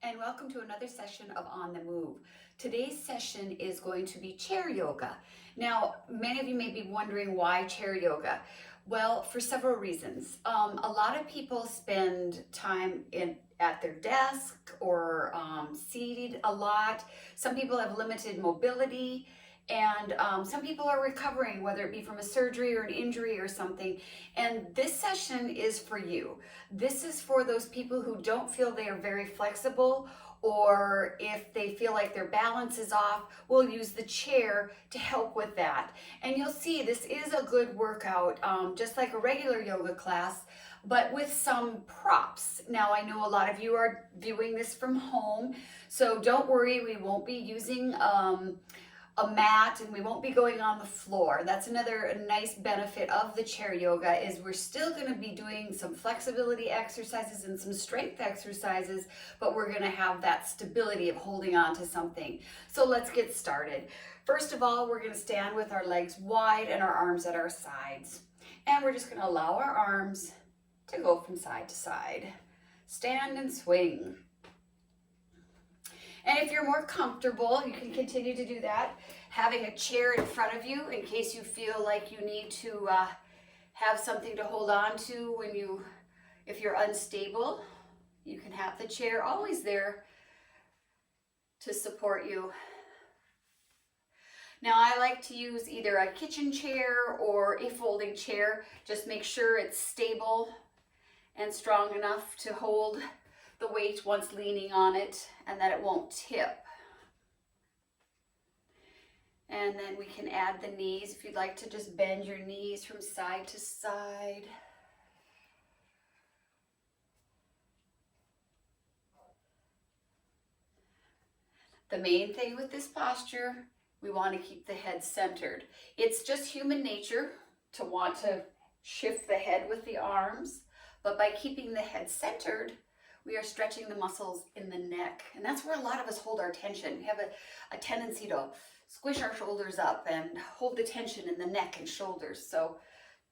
and welcome to another session of On the Move. Today's session is going to be chair yoga. Now, many of you may be wondering why chair yoga. Well, for several reasons. A lot of people spend time at their desk or seated a lot. Some people have limited mobility, and some people are recovering, whether it be from a surgery or an injury or something. And this session is for you. This is for those people who don't feel they are very flexible, or if they feel like their balance is off, we'll use the chair to help with that. And you'll see this is a good workout, just like a regular yoga class, but with some props. Now, I know a lot of you are viewing this from home, so don't worry, we won't be using a mat, and we won't be going on the floor. That's another nice benefit of the chair yoga, is we're still going to be doing some flexibility exercises and some strength exercises, but we're going to have that stability of holding on to something. So let's get started. First of all, we're going to stand with our legs wide and our arms at our sides. And we're just going to allow our arms to go from side to side. Stand and swing. And if you're more comfortable, you can continue to do that, having a chair in front of you in case you feel like you need to have something to hold on to if you're unstable. You can have the chair always there to support you. Now, I like to use either a kitchen chair or a folding chair. Just make sure it's stable and strong enough to hold the weight once leaning on it, and that it won't tip. And then we can add the knees if you'd like to just bend your knees from side to side. The main thing with this posture, we want to keep the head centered. It's just human nature to want to shift the head with the arms, but by keeping the head centered, we are stretching the muscles in the neck. And that's where a lot of us hold our tension. We have a tendency to squish our shoulders up and hold the tension in the neck and shoulders. So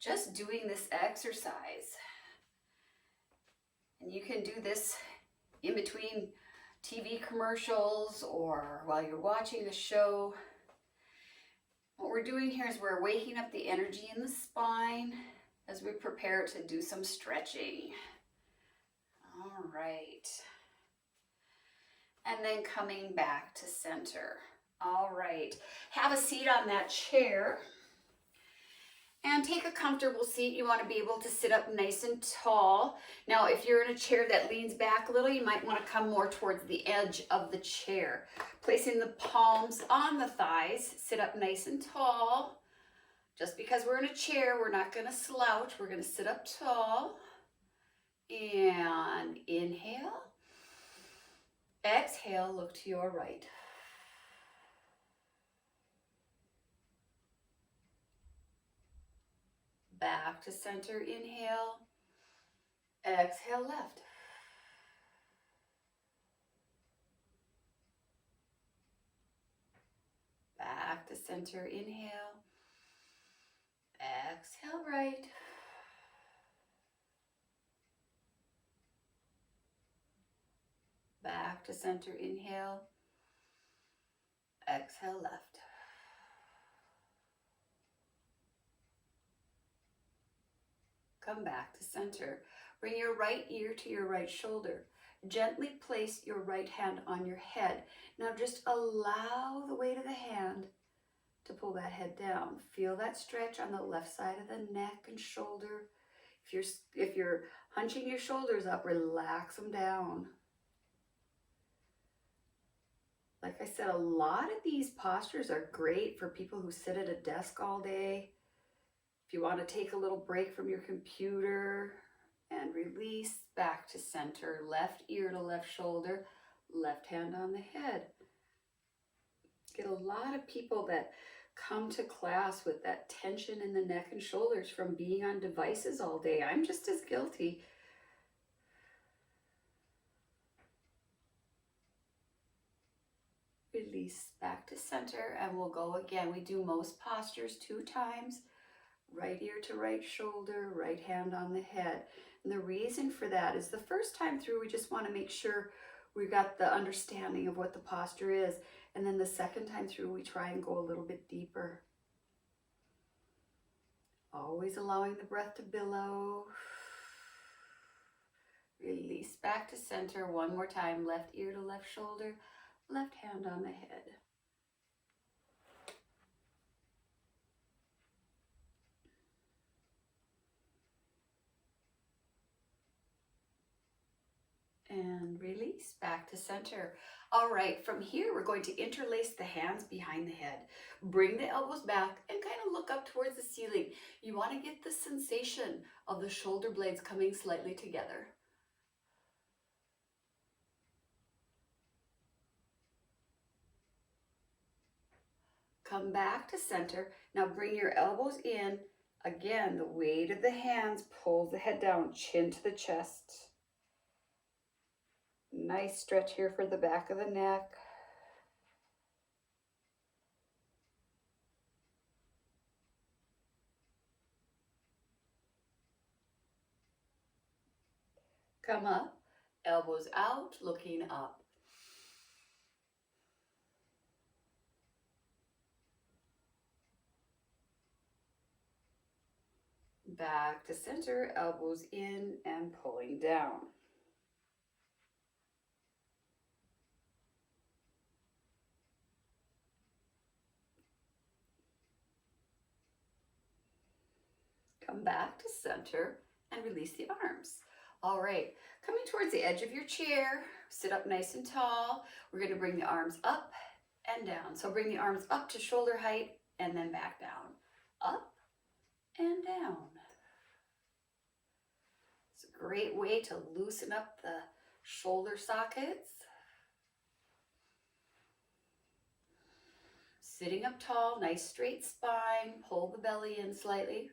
just doing this exercise. And you can do this in between TV commercials or while you're watching a show. What we're doing here is we're waking up the energy in the spine as we prepare to do some stretching. All right. And then coming back to center. All right. Have a seat on that chair and take a comfortable seat. You want to be able to sit up nice and tall. Now, if you're in a chair that leans back a little, you might want to come more towards the edge of the chair. Placing the palms on the thighs, sit up nice and tall. Just because we're in a chair, we're not going to slouch. We're going to sit up tall. And inhale, exhale, look to your right. Back to center, inhale, exhale, left. Back to center, inhale, exhale, right. Back to center, inhale, exhale, left. Come back to center. Bring your right ear to your right shoulder. Gently place your right hand on your head. Now just allow the weight of the hand to pull that head down. Feel that stretch on the left side of the neck and shoulder. If you're hunching your shoulders up, relax them down. Like I said, a lot of these postures are great for people who sit at a desk all day. If you want to take a little break from your computer and release, back to center, left ear to left shoulder, left hand on the head. Get a lot of people that come to class with that tension in the neck and shoulders from being on devices all day. I'm just as guilty. Release, back to center, and we'll go again. We do most postures 2 times. Right ear to right shoulder, right hand on the head. And the reason for that is the first time through, we just want to make sure we got the understanding of what the posture is. And then the second time through, we try and go a little bit deeper. Always allowing the breath to billow. Release back to center one more time. Left ear to left shoulder, left hand on the head. And release back to center. All right, from here, we're going to interlace the hands behind the head. Bring the elbows back and kind of look up towards the ceiling. You want to get the sensation of the shoulder blades coming slightly together. Come back to center. Now bring your elbows in. Again, the weight of the hands pulls the head down, chin to the chest. Nice stretch here for the back of the neck. Come up, elbows out, looking up. Back to center, elbows in and pulling down. Come back to center and release the arms. All right, coming towards the edge of your chair, sit up nice and tall. We're going to bring the arms up and down. So bring the arms up to shoulder height and then back down. Up and down. It's a great way to loosen up the shoulder sockets. Sitting up tall, nice straight spine. Pull the belly in slightly.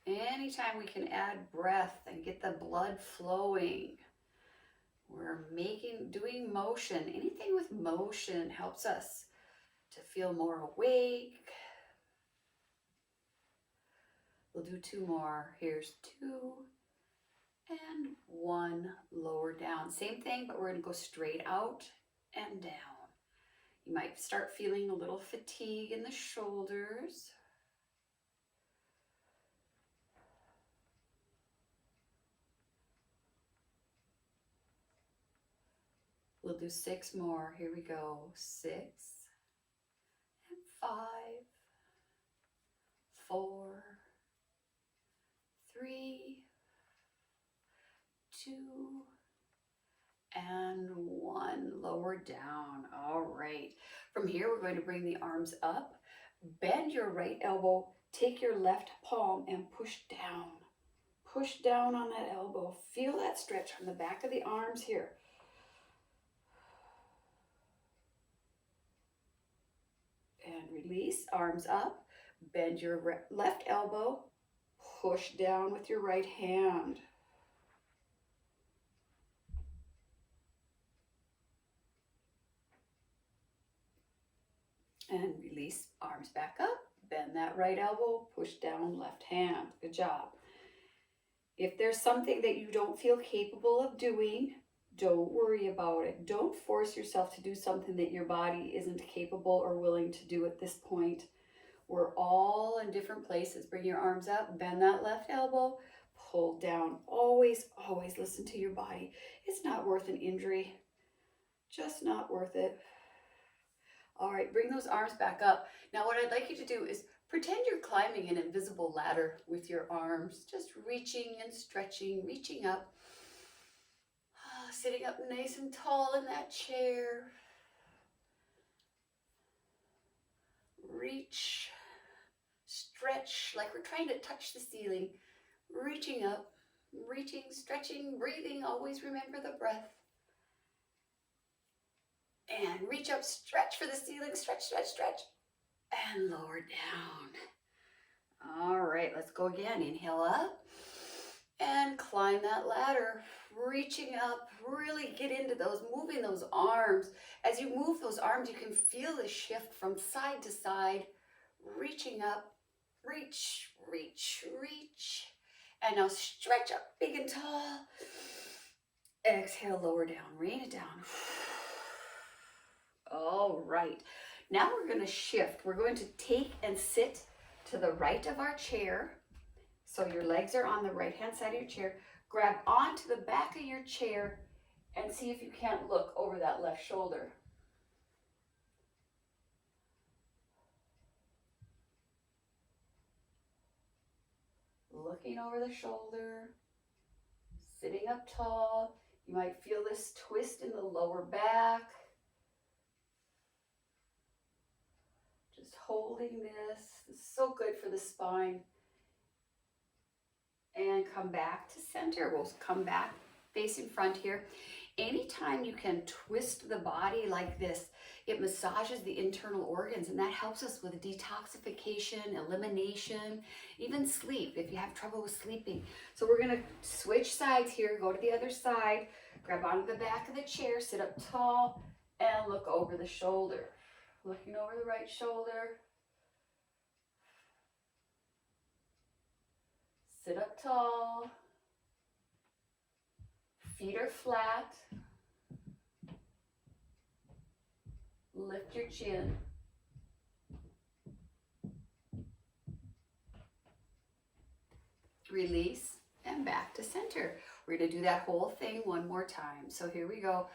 Anytime we can add breath and get the blood flowing, we're doing motion. Anything with motion helps us to feel more awake. We'll do two more. Here's 2 and 1. Lower down. Same thing, but we're going to go straight out and down. You might start feeling a little fatigue in the shoulders. We'll do 6 more. Here we go. 6 and 5, 4, 3, 2, and 1. Lower down. All right. From here, we're going to bring the arms up. Bend your right elbow. Take your left palm and push down. Push down on that elbow. Feel that stretch from the back of the arms here. And release, arms up. Bend your left elbow. Push down with your right hand. And release, arms back up. Bend that right elbow. Push down, left hand. Good job. If there's something that you don't feel capable of doing, don't worry about it. Don't force yourself to do something that your body isn't capable or willing to do at this point. We're all in different places. Bring your arms up, bend that left elbow, pull down. Always, always listen to your body. It's not worth an injury. Just not worth it. All right, bring those arms back up. Now what I'd like you to do is pretend you're climbing an invisible ladder with your arms, just reaching and stretching, reaching up. Sitting up nice and tall in that chair. Reach, stretch like we're trying to touch the ceiling. Reaching up, reaching, stretching, breathing. Always remember the breath. And reach up, stretch for the ceiling. Stretch, stretch, stretch. And lower down. All right, let's go again. Inhale up. And climb that ladder, reaching up, really get into those, moving those arms. As you move those arms, you can feel the shift from side to side, reaching up, reach, reach, reach. And now stretch up big and tall. Exhale, lower down, rain it down. All right. Now we're going to shift. We're going to take and sit to the right of our chair. So your legs are on the right-hand side of your chair. Grab onto the back of your chair and see if you can't look over that left shoulder. Looking over the shoulder, sitting up tall. You might feel this twist in the lower back. Just holding this. This is so good for the spine. And come back to center. We'll come back facing front here. Anytime you can twist the body like this, it massages the internal organs, and that helps us with detoxification, elimination, even sleep if you have trouble with sleeping. So we're going to switch sides here, go to the other side, grab onto the back of the chair, sit up tall, and look over the shoulder. Looking over the right shoulder. Sit up tall. Feet are flat. Lift your chin. Release and back to center. We're going to do that whole thing one more time. So here we go.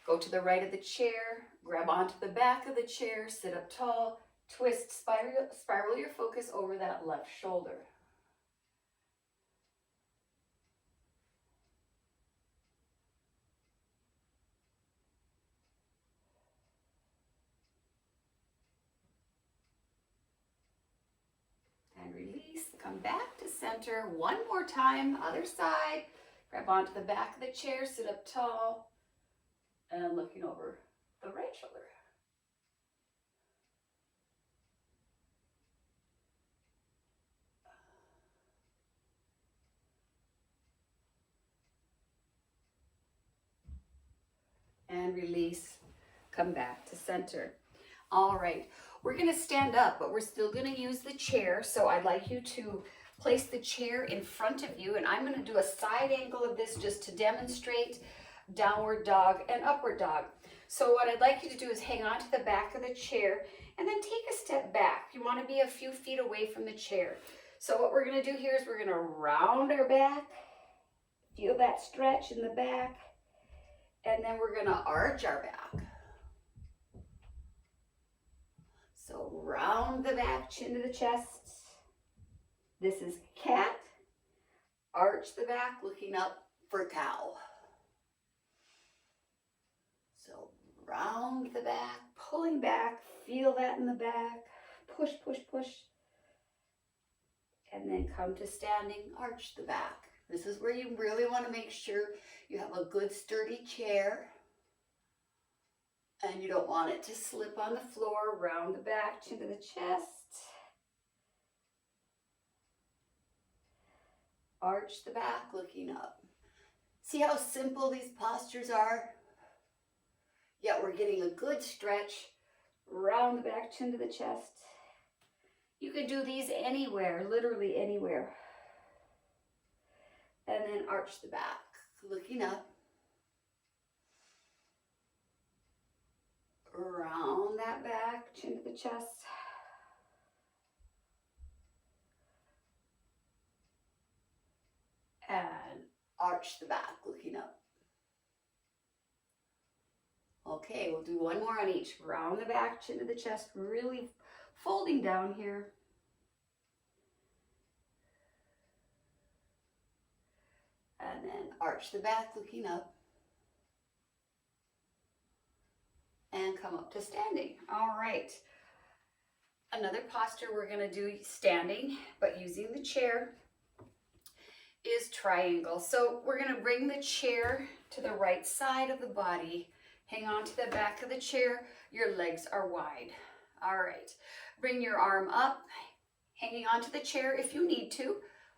Go to the right of the chair, grab onto the back of the chair, sit up tall, twist, spiral your focus over that left shoulder. And release, come back to center one more time, other side. Grab onto the back of the chair, sit up tall, and looking over the right shoulder. And release, come back to center. All right, we're gonna stand up, but we're still gonna use the chair. So I'd like you to place the chair in front of you, and I'm gonna do a side angle of this just to demonstrate downward dog and upward dog. So what I'd like you to do is hang on to the back of the chair and then take a step back. You wanna be a few feet away from the chair. So what we're gonna do here is we're gonna round our back, feel that stretch in the back, and then we're gonna arch our back. So round the back, chin to the chest. This is cat. Arch the back, looking up for cow. So round the back, pulling back, feel that in the back. Push, push, push. And then come to standing, arch the back. This is where you really want to make sure you have a good sturdy chair. And you don't want it to slip on the floor. Round the back, chin to the chest. Arch the back, looking up. See how simple these postures are? Yet we're getting a good stretch. Round the back, chin to the chest. You can do these anywhere, literally anywhere. And then arch the back, looking up. Round that back, chin to the chest. And arch the back, looking up. Okay, we'll do one more on each. Round the back, chin to the chest, really folding down here. And then arch the back, looking up. And come up to standing. All right. Another posture we're going to do standing, but using the chair, is triangle. So we're going to bring the chair to the right side of the body. Hang on to the back of the chair. Your legs are wide. All right. Bring your arm up, hanging onto the chair if you need to.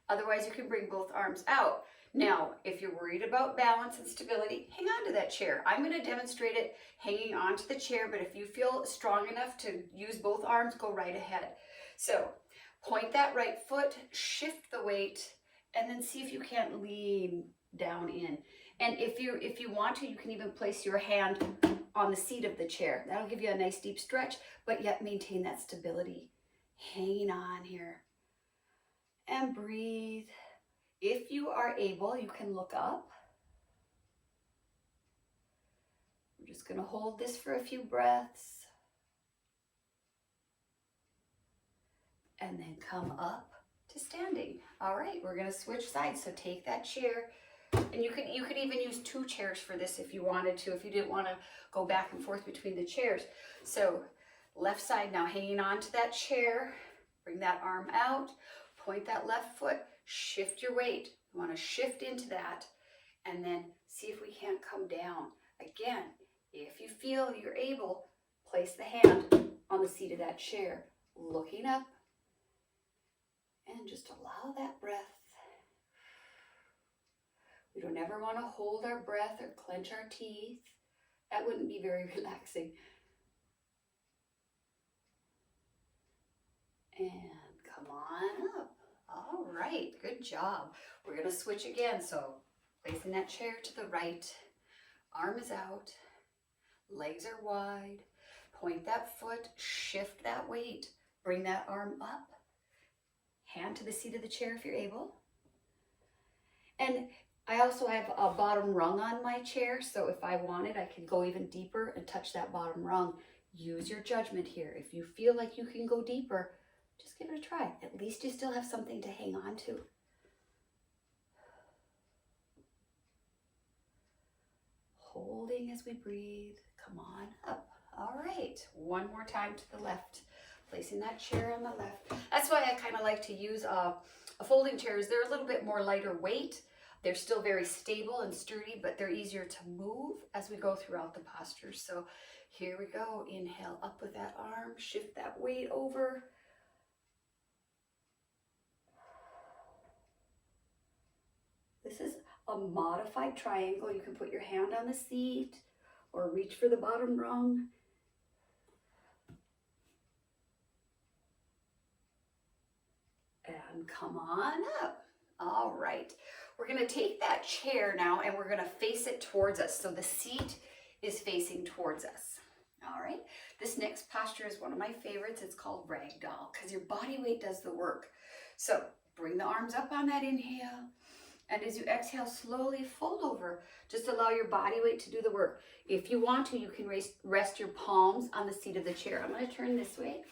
Otherwise, you can bring both arms out. Now, if you're worried about balance and stability, hang on to that chair. I'm going to demonstrate it hanging onto the chair, but if you feel strong enough to use both arms, go right ahead. So point that right foot, shift the weight, and then see if you can't lean down in. And if you want to, you can even place your hand on the seat of the chair. That'll give you a nice deep stretch, but yet maintain that stability. Hanging on here. And breathe. If you are able, you can look up. We're just going to hold this for a few breaths. And then come up to standing. All right, we're going to switch sides. So take that chair. And you could even use 2 chairs for this if you wanted to, if you didn't want to go back and forth between the chairs. So left side now, hanging on to that chair. Bring that arm out. Point that left foot. Shift your weight. You want to shift into that. And then see if we can't come down. Again, if you feel you're able, place the hand on the seat of that chair. Looking up. And just allow that breath. We don't ever want to hold our breath or clench our teeth. That wouldn't be very relaxing. And come on up. All right, good job. We're going to switch again. So placing that chair to the right, arm is out, legs are wide. Point that foot, shift that weight, bring that arm up. Hand to the seat of the chair if you're able. And I also have a bottom rung on my chair, so if I wanted, I could go even deeper and touch that bottom rung. Use your judgment here. If you feel like you can go deeper, just give it a try. At least you still have something to hang on to. Holding as we breathe. Come on up. All right, one more time to the left. Placing that chair on the left. That's why I kind of like to use a folding chairs. They're a little bit more lighter weight. They're still very stable and sturdy, but they're easier to move as we go throughout the postures. So here we go. Inhale up with that arm. Shift that weight over. This is a modified triangle. You can put your hand on the seat or reach for the bottom rung. And come on up. All right. We're going to take that chair now and we're going to face it towards us. So the seat is facing towards us. All right. This next posture is one of my favorites. It's called ragdoll because your body weight does the work. So bring the arms up on that inhale. And as you exhale, slowly fold over. Just allow your body weight to do the work. If you want to, you can rest your palms on the seat of the chair. I'm going to turn this way.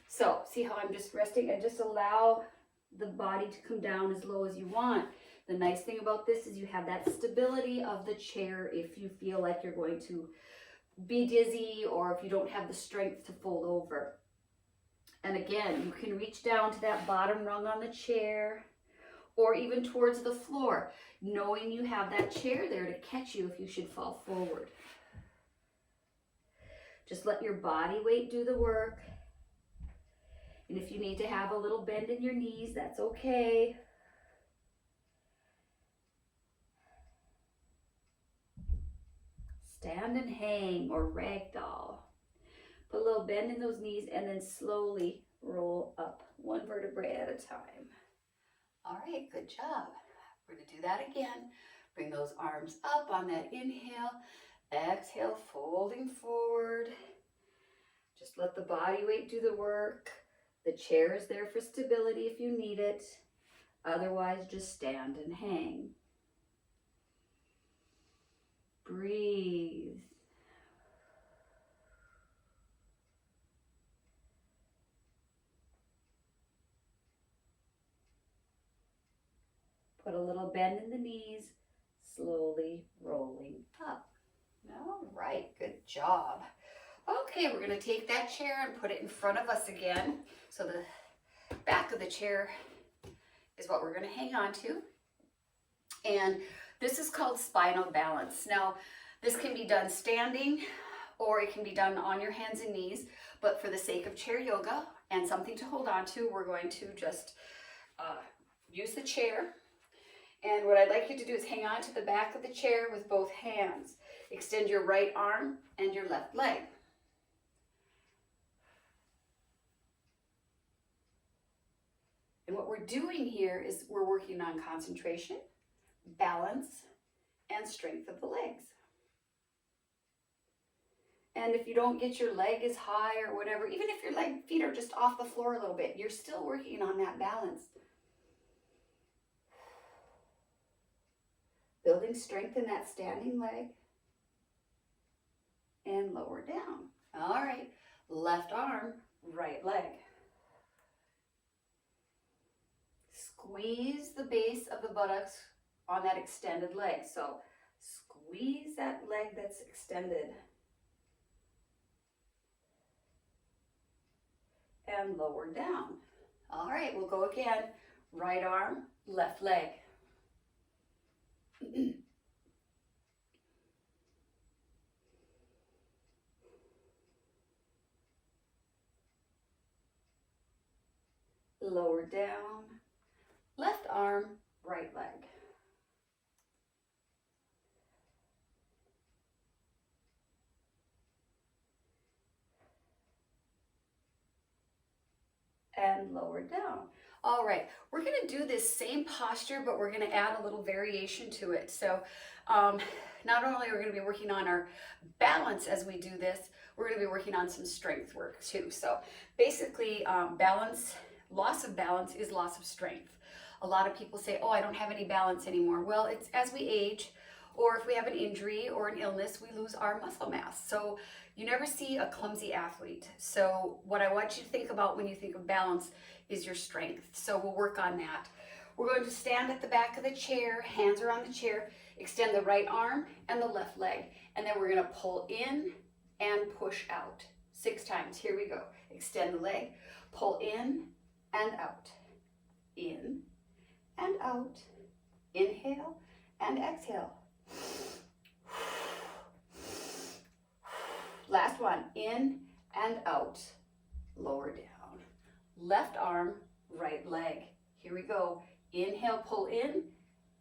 So see how I'm just resting and just allow the body to come down as low as you want. The nice thing about this is you have that stability of the chair if you feel like you're going to be dizzy or if you don't have the strength to fold over. And again, you can reach down to that bottom rung on the chair or even towards the floor, knowing you have that chair there to catch you if you should fall forward. Just let your body weight do the work. And if you need to have a little bend in your knees, that's okay. Stand and hang or ragdoll. Put a little bend in those knees and then slowly roll up one vertebrae at a time. All right, good job. We're going to do that again. Bring those arms up on that inhale. Exhale, folding forward. Just let the body weight do the work. The chair is there for stability if you need it. Otherwise, just stand and hang. Breathe. Put a little bend in the knees, slowly rolling up. All right, good job. Okay, we're going to take that chair and put it in front of us again. So the back of the chair is what we're going to hang on to. And this is called spinal balance. Now, this can be done standing or it can be done on your hands and knees. But for the sake of chair yoga and something to hold on to, we're going to just use the chair. And what I'd like you to do is hang on to the back of the chair with both hands. Extend your right arm and your left leg. And what we're doing here is we're working on concentration, balance, and strength of the legs. And if you don't get your leg as high or whatever, even if your feet are just off the floor a little bit, you're still working on that balance. Building strength in that standing leg. And lower down. All right, left arm, right leg. Squeeze the base of the buttocks on that extended leg. So squeeze that leg that's extended. And lower down. All right, we'll go again. Right arm, left leg. Lower down, left arm, right leg. And lower down. All right, we're going to do this same posture, but we're going to add a little variation to it. So not only are we going to be working on our balance as we do this, we're going to be working on some strength work too. So basically loss of balance is loss of strength. A lot of people say, oh, I don't have any balance anymore. Well, it's as we age, or if we have an injury or an illness, we lose our muscle mass. So you never see a clumsy athlete. So what I want you to think about when you think of balance is your strength. So we'll work on that. We're going to stand at the back of the chair, hands are on the chair, extend the right arm and the left leg. And then we're going to pull in and push out 6 times. Here we go. Extend the leg, pull in and out. In and out. Inhale and exhale. Last one, in and out, lower down. Left arm, right leg. Here we go. Inhale, pull in.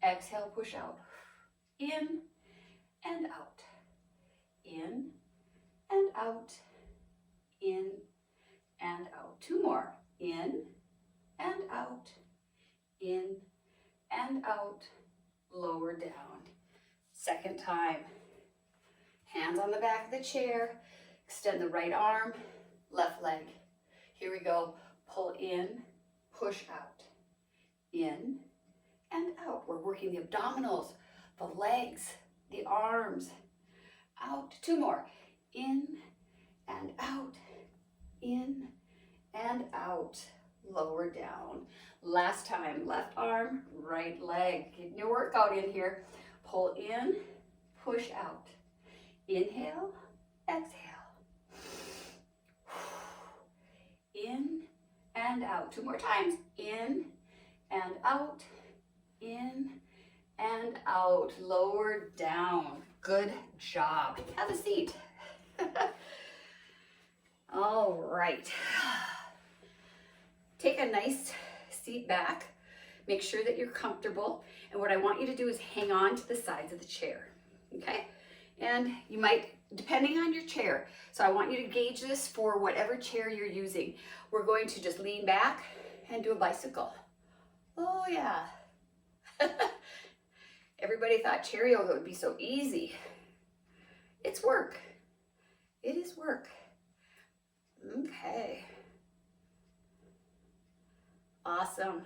Exhale, push out. In and out. In and out. In and out. 2 more. In and out. In and out. Lower down. Second time. Hands on the back of the chair. Extend the right arm, left leg. Here we go. Pull in, push out. In and out. We're working the abdominals, the legs, the arms. Out. 2 more. In and out. In and out. Lower down. Last time. Left arm, right leg. Getting your workout in here. Pull in, push out. Inhale, exhale. In and out. 2 more times. In and out. In and out. Lower down. Good job. Have a seat. All right. Take a nice seat back. Make sure that you're comfortable. And what I want you to do is hang on to the sides of the chair. Okay? And you might, depending on your chair, so I want you to gauge this for whatever chair you're using. We're going to just lean back and do a bicycle. Oh yeah. Everybody thought chair yoga would be so easy. It's work. It is work. Okay. Awesome.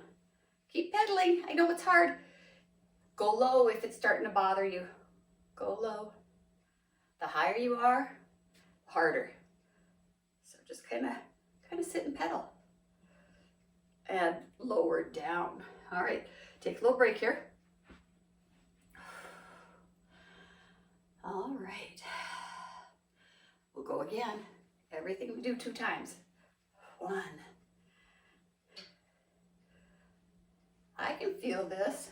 Keep pedaling. I know it's hard. Go low if it's starting to bother you. Go low. The higher you are, the harder. So just kind of sit and pedal. And lower down. All right, take a little break here. All right. We'll go again. Everything we do 2 times. 1. I can feel this.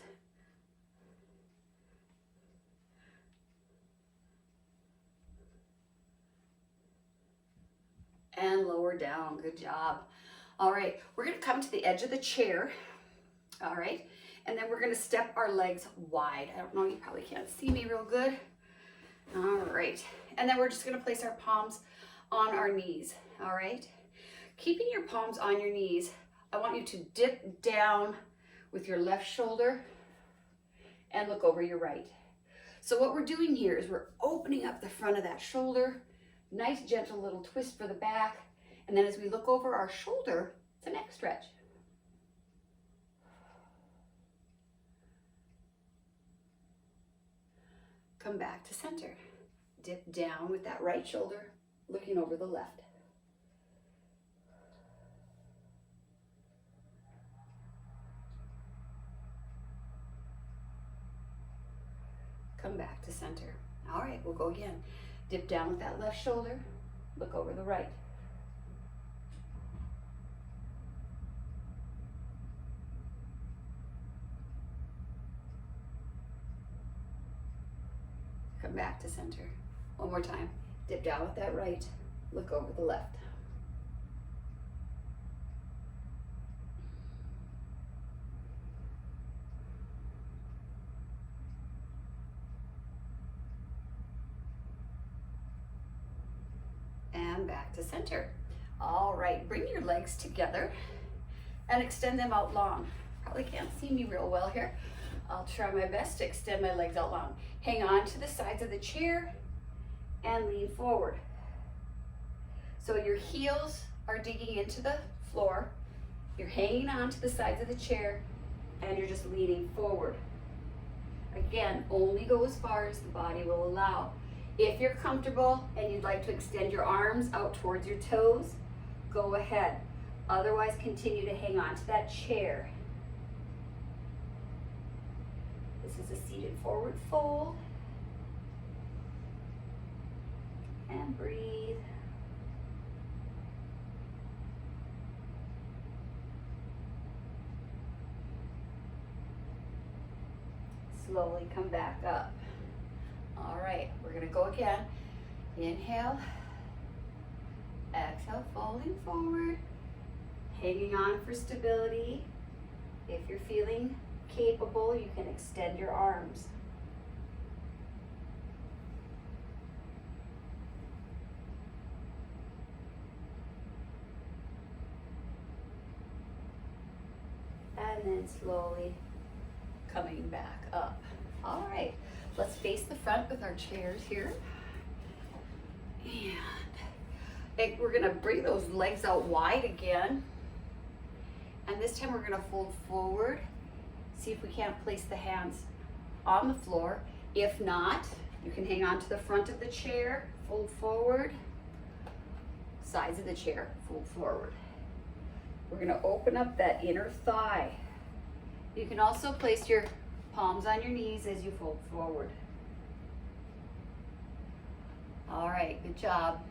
And lower down. Good job. All right, we're going to come to the edge of the chair. All right, And then we're gonna step our legs wide. I don't know, you probably can't see me real good. All right, and then we're just gonna place our palms on our knees, all right? Keeping your palms on your knees, I want you to dip down with your left shoulder and look over your right. So what we're doing here is we're opening up the front of that shoulder, nice gentle little twist for the back, and then as we look over our shoulder, it's a neck stretch. Come back to center. Dip down with that right shoulder, looking over the left. Come back to center. All right, we'll go again. Dip down with that left shoulder, look over the right. Come back to center. One more time. Dip down with that right, look over the left. And back to center. All right, bring your legs together and extend them out long. Probably can't see me real well here. I'll try my best to extend my legs out long. Hang on to the sides of the chair and lean forward. So your heels are digging into the floor. You're hanging on to the sides of the chair and you're just leaning forward. Again, only go as far as the body will allow. If you're comfortable and you'd like to extend your arms out towards your toes, go ahead. Otherwise, continue to hang on to that chair. This is a seated forward fold. And breathe. Slowly come back up. All right, we're gonna go again. Inhale, exhale, folding forward, hanging on for stability. If you're feeling capable, you can extend your arms. And then slowly coming back up. All right, let's face the front with our chairs here. And we're gonna bring those legs out wide again. And this time we're gonna fold forward. See if we can't place the hands on the floor. If not, you can hang on to the front of the chair, fold forward, sides of the chair, fold forward. We're gonna open up that inner thigh. You can also place your palms on your knees as you fold forward. All right, good job.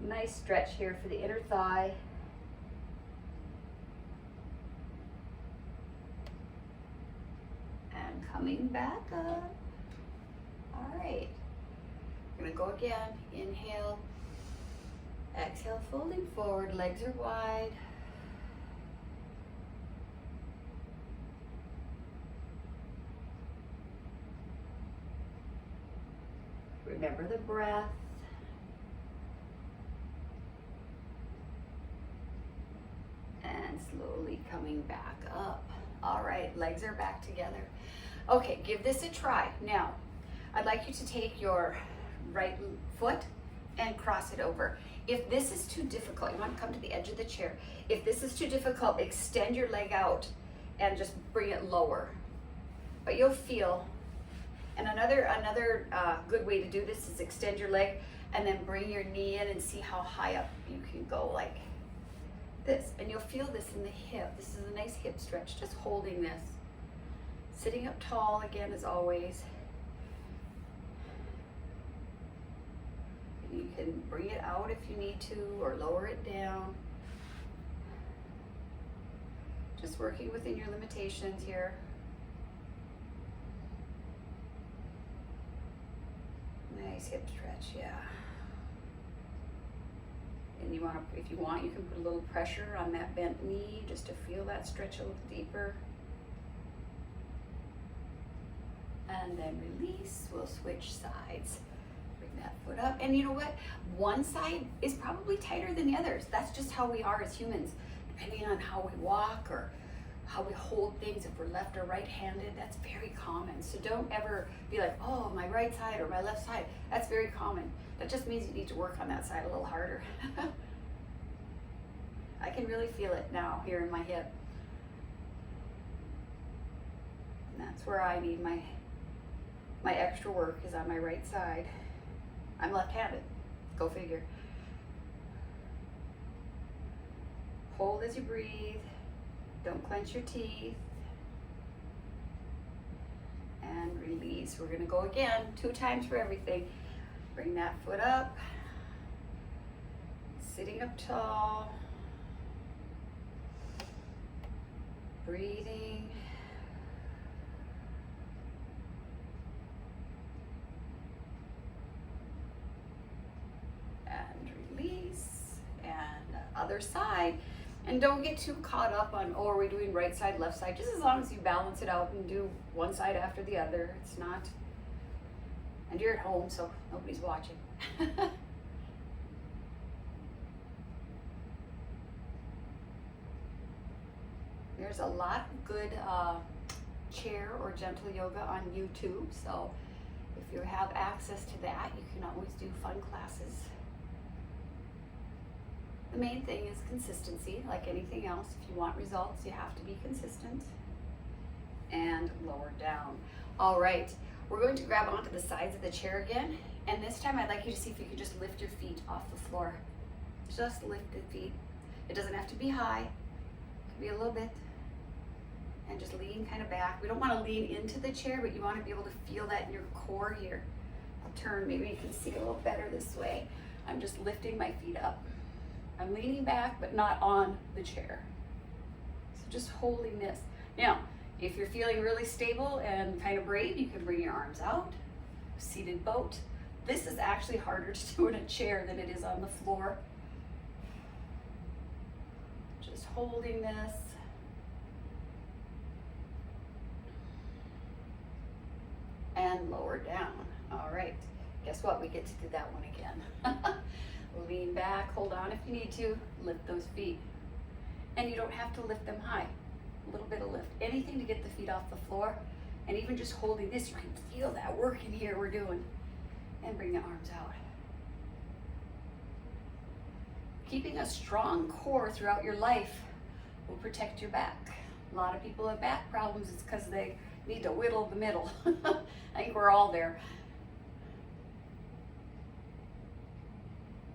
Nice stretch here for the inner thigh. And coming back up. All right, we're gonna go again. Inhale, exhale, folding forward, legs are wide. Remember the breath. And slowly coming back up. All right, legs are back together. Okay, give this a try. Now, I'd like you to take your right foot and cross it over. If this is too difficult, you want to come to the edge of the chair. If this is too difficult, extend your leg out and just bring it lower. But you'll feel. And another good way to do this is extend your leg and then bring your knee in and see how high up you can go, like this. And you'll feel this in the hip. This is a nice hip stretch, just holding this. Sitting up tall again as always. You can bring it out if you need to or lower it down. Just working within your limitations here. Nice hip stretch, yeah. And you want to, if you want, you can put a little pressure on that bent knee just to feel that stretch a little deeper. And then release. We'll switch sides. Bring that foot up. And you know what? One side is probably tighter than the others. That's just how we are as humans. Depending on how we walk or how we hold things, if we're left or right-handed, that's very common. So don't ever be like, oh, my right side or my left side. That's very common. That just means you need to work on that side a little harder. I can really feel it now here in my hip. And that's where I need my extra work is on my right side. I'm left-handed. Go figure. Hold as you breathe. Don't clench your teeth. And release. We're going to go again, 2 times for everything. Bring that foot up. Sitting up tall. Breathing. And release. And other side. And don't get too caught up on, oh, are we doing right side, left side? Just as long as you balance it out and do one side after the other. It's not, and you're at home, so nobody's watching. There's a lot of good chair or gentle yoga on YouTube. So if you have access to that, you can always do fun classes. The main thing is consistency, like anything else. If you want results, you have to be consistent. And lower down. All right, we're going to grab onto the sides of the chair again. And this time I'd like you to see if you can just lift your feet off the floor. Just lift the feet. It doesn't have to be high. It can be a little bit. And just lean kind of back. We don't want to lean into the chair, but you want to be able to feel that in your core here. I'll turn, maybe you can see a little better this way. I'm just lifting my feet up. I'm leaning back, but not on the chair. So just holding this. Now, if you're feeling really stable and kind of brave, you can bring your arms out. Seated boat. This is actually harder to do in a chair than it is on the floor. Just holding this. And lower down. All right. Guess what? We get to do that one again. Lean back, hold on if you need to, lift those feet. And you don't have to lift them high. A little bit of lift. Anything to get the feet off the floor. And even just holding this, you can feel that work in here we're doing. And bring the arms out. Keeping a strong core throughout your life will protect your back. A lot of people have back problems. It's because they need to whittle the middle. I think we're all there.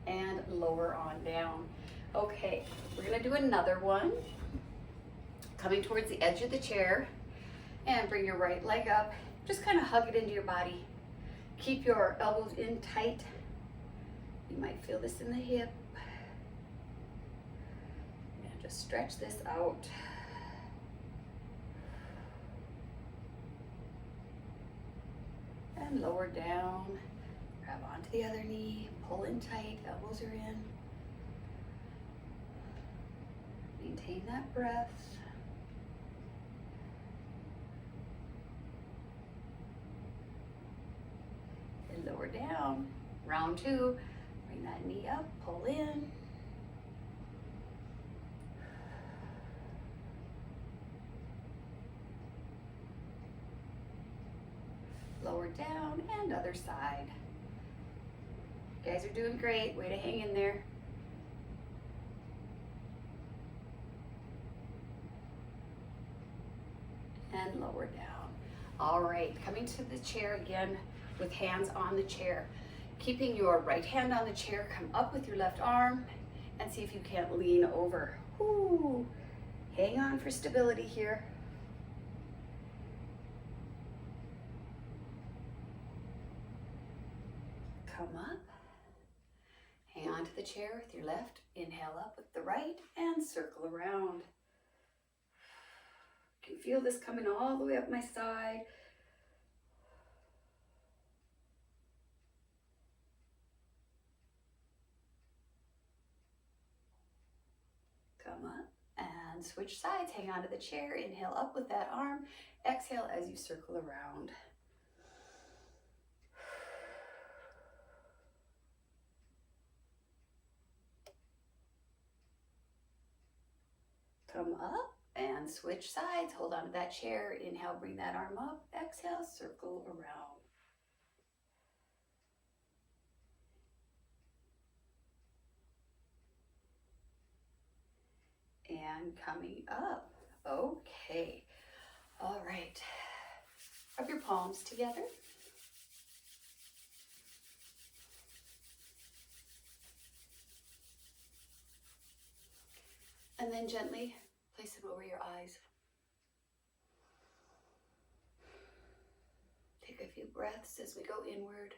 And lower on down. Okay, we're gonna do another one. Coming towards the edge of the chair, and bring your right leg up. Just kind of hug it into your body. Keep your elbows in tight. You might feel this in the hip. And just stretch this out. And lower down. Grab onto the other knee, pull in tight, elbows are in. Maintain that breath. And lower down. Round 2, bring that knee up, pull in. Lower down and other side. You guys are doing great. Way to hang in there. And lower down. All right, coming to the chair again with hands on the chair. Keeping your right hand on the chair, come up with your left arm and see if you can't lean over. Ooh, hang on for stability here. Come up. Hang on to the chair with your left, inhale up with the right, and circle around. You can feel this coming all the way up my side. Come up and switch sides. Hang on to the chair. Inhale up with that arm. Exhale as you circle around. Come up and switch sides. Hold on to that chair. Inhale, bring that arm up. Exhale, circle around. And coming up. Okay. All right. Rub your palms together. And then gently place them over your eyes. Take a few breaths as we go inward.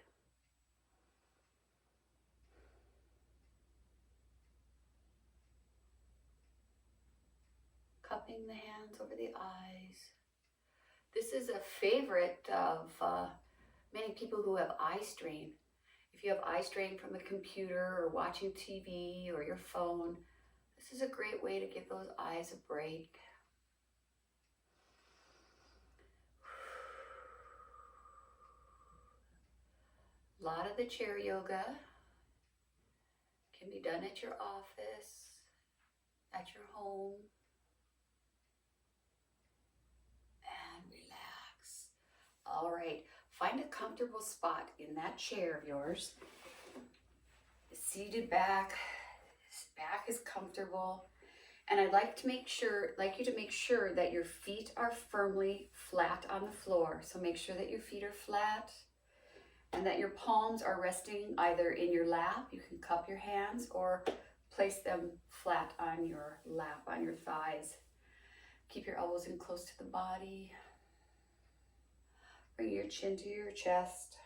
Cupping the hands over the eyes. This is a favorite of many people who have eye strain. If you have eye strain from a computer or watching TV or your phone, this is a great way to give those eyes a break. A lot of the chair yoga can be done at your office, at your home. And relax. All right, find a comfortable spot in that chair of yours. Seated back is comfortable. And I'd like you to make sure that your feet are firmly flat on the floor. So make sure that your feet are flat and that your palms are resting either in your lap. You can cup your hands or place them flat on your lap, on your thighs. Keep your elbows in close to the body. Bring your chin to your chest.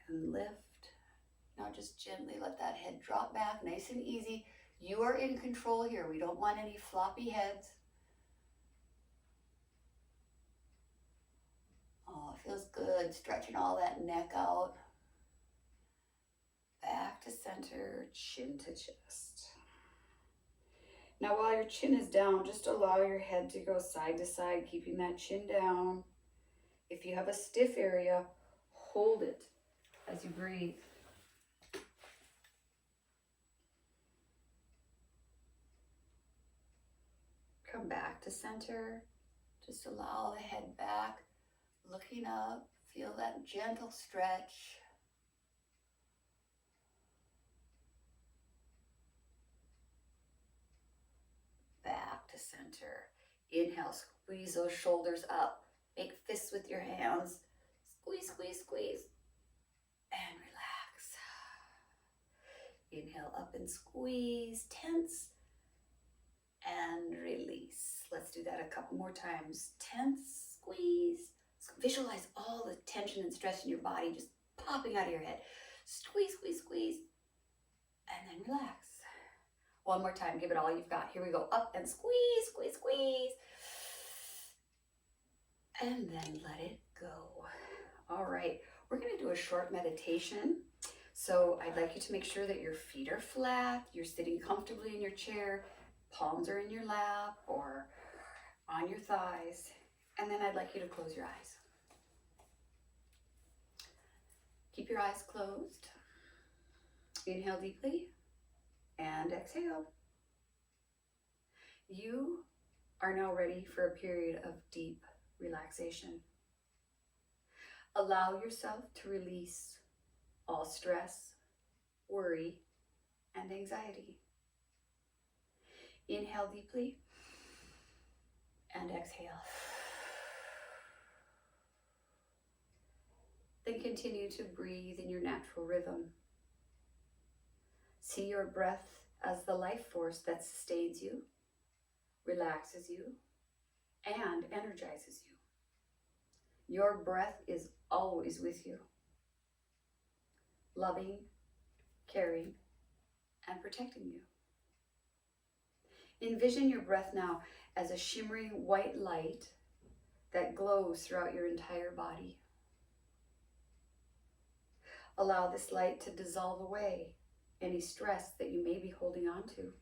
And lift. Now just gently let that head drop back, nice and easy. You are in control here. We don't want any floppy heads. Oh, it feels good, stretching all that neck out. Back to center, chin to chest. Now while your chin is down, just allow your head to go side to side, keeping that chin down. If you have a stiff area, hold it as you breathe. Come back to center. Just allow the head back, looking up. Feel that gentle stretch. Back to center. Inhale, squeeze those shoulders up. Make fists with your hands. Squeeze, squeeze, squeeze. And relax. Inhale up and squeeze, tense. And release. Let's do that a couple more times. Tense, squeeze. Visualize all the tension and stress in your body just popping out of your head. Squeeze, squeeze, squeeze. And then relax. One more time. Give it all you've got. Here we go. Up and squeeze, squeeze, squeeze. And then let it go. All right. We're going to do a short meditation. So I'd like you to make sure that your feet are flat. You're sitting comfortably in your chair. Palms are in your lap or on your thighs. And then I'd like you to close your eyes. Keep your eyes closed. Inhale deeply and exhale. You are now ready for a period of deep relaxation. Allow yourself to release all stress, worry, and anxiety. Inhale deeply and exhale. Then continue to breathe in your natural rhythm. See your breath as the life force that sustains you, relaxes you, and energizes you. Your breath is always with you, loving, caring, and protecting you. Envision your breath now as a shimmering white light that glows throughout your entire body. Allow this light to dissolve away any stress that you may be holding on to.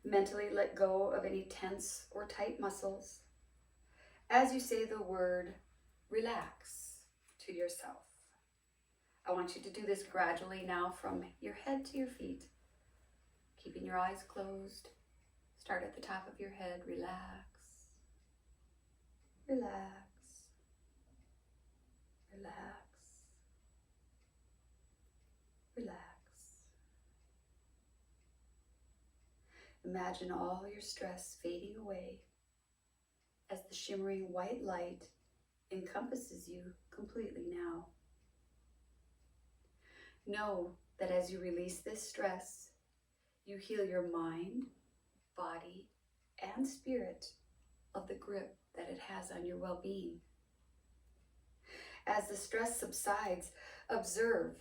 Mentally let go of any tense or tight muscles as you say the word relax to yourself. I want you to do this gradually now from your head to your feet, keeping your eyes closed. Start at the top of your head. Relax, relax, relax, relax. Imagine all your stress fading away as the shimmering white light encompasses you completely now. Know that as you release this stress, you heal your mind, body, and spirit of the grip that it has on your well-being. As the stress subsides, observe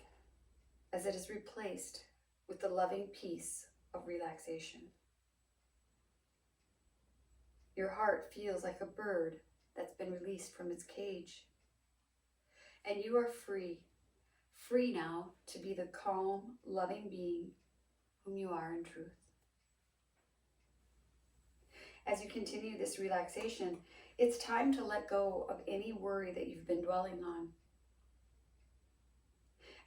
as it is replaced with the loving peace of relaxation. Your heart feels like a bird that's been released from its cage. And you are free now to be the calm, loving being whom you are in truth. As you continue this relaxation, it's time to let go of any worry that you've been dwelling on.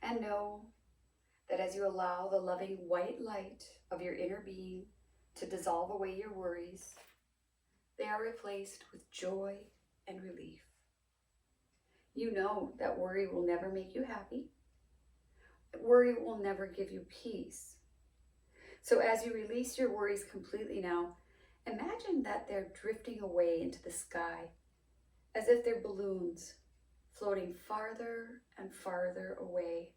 And know that as you allow the loving white light of your inner being to dissolve away your worries, they are replaced with joy and relief. You know that worry will never make you happy. Worry will never give you peace. So as you release your worries completely now, imagine that they're drifting away into the sky as if they're balloons floating farther and farther away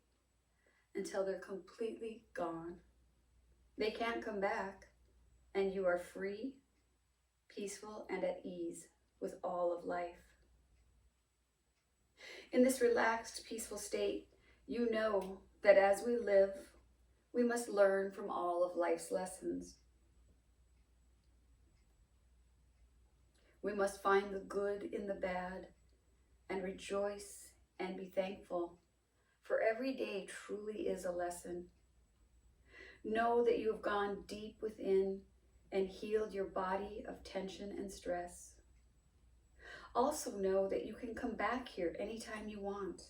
until they're completely gone. They can't come back, and you are free, peaceful, and at ease with all of life. In this relaxed, peaceful state, you know that as we live, we must learn from all of life's lessons. We must find the good in the bad and rejoice and be thankful, for every day truly is a lesson. Know that you have gone deep within and healed your body of tension and stress. Also know that you can come back here anytime you want.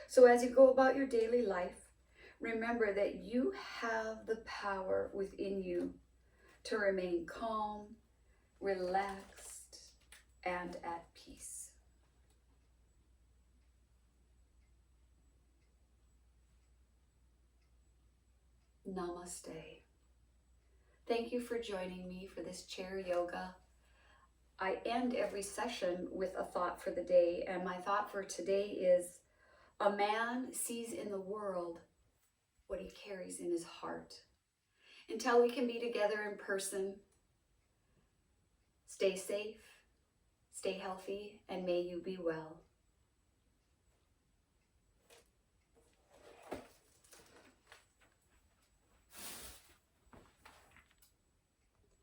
So as you go about your daily life, remember that you have the power within you to remain calm, relaxed, and at peace. Namaste. Thank you for joining me for this chair yoga. I end every session with a thought for the day, and my thought for today is, a man sees in the world what he carries in his heart. Until we can be together in person, stay safe, stay healthy, and may you be well.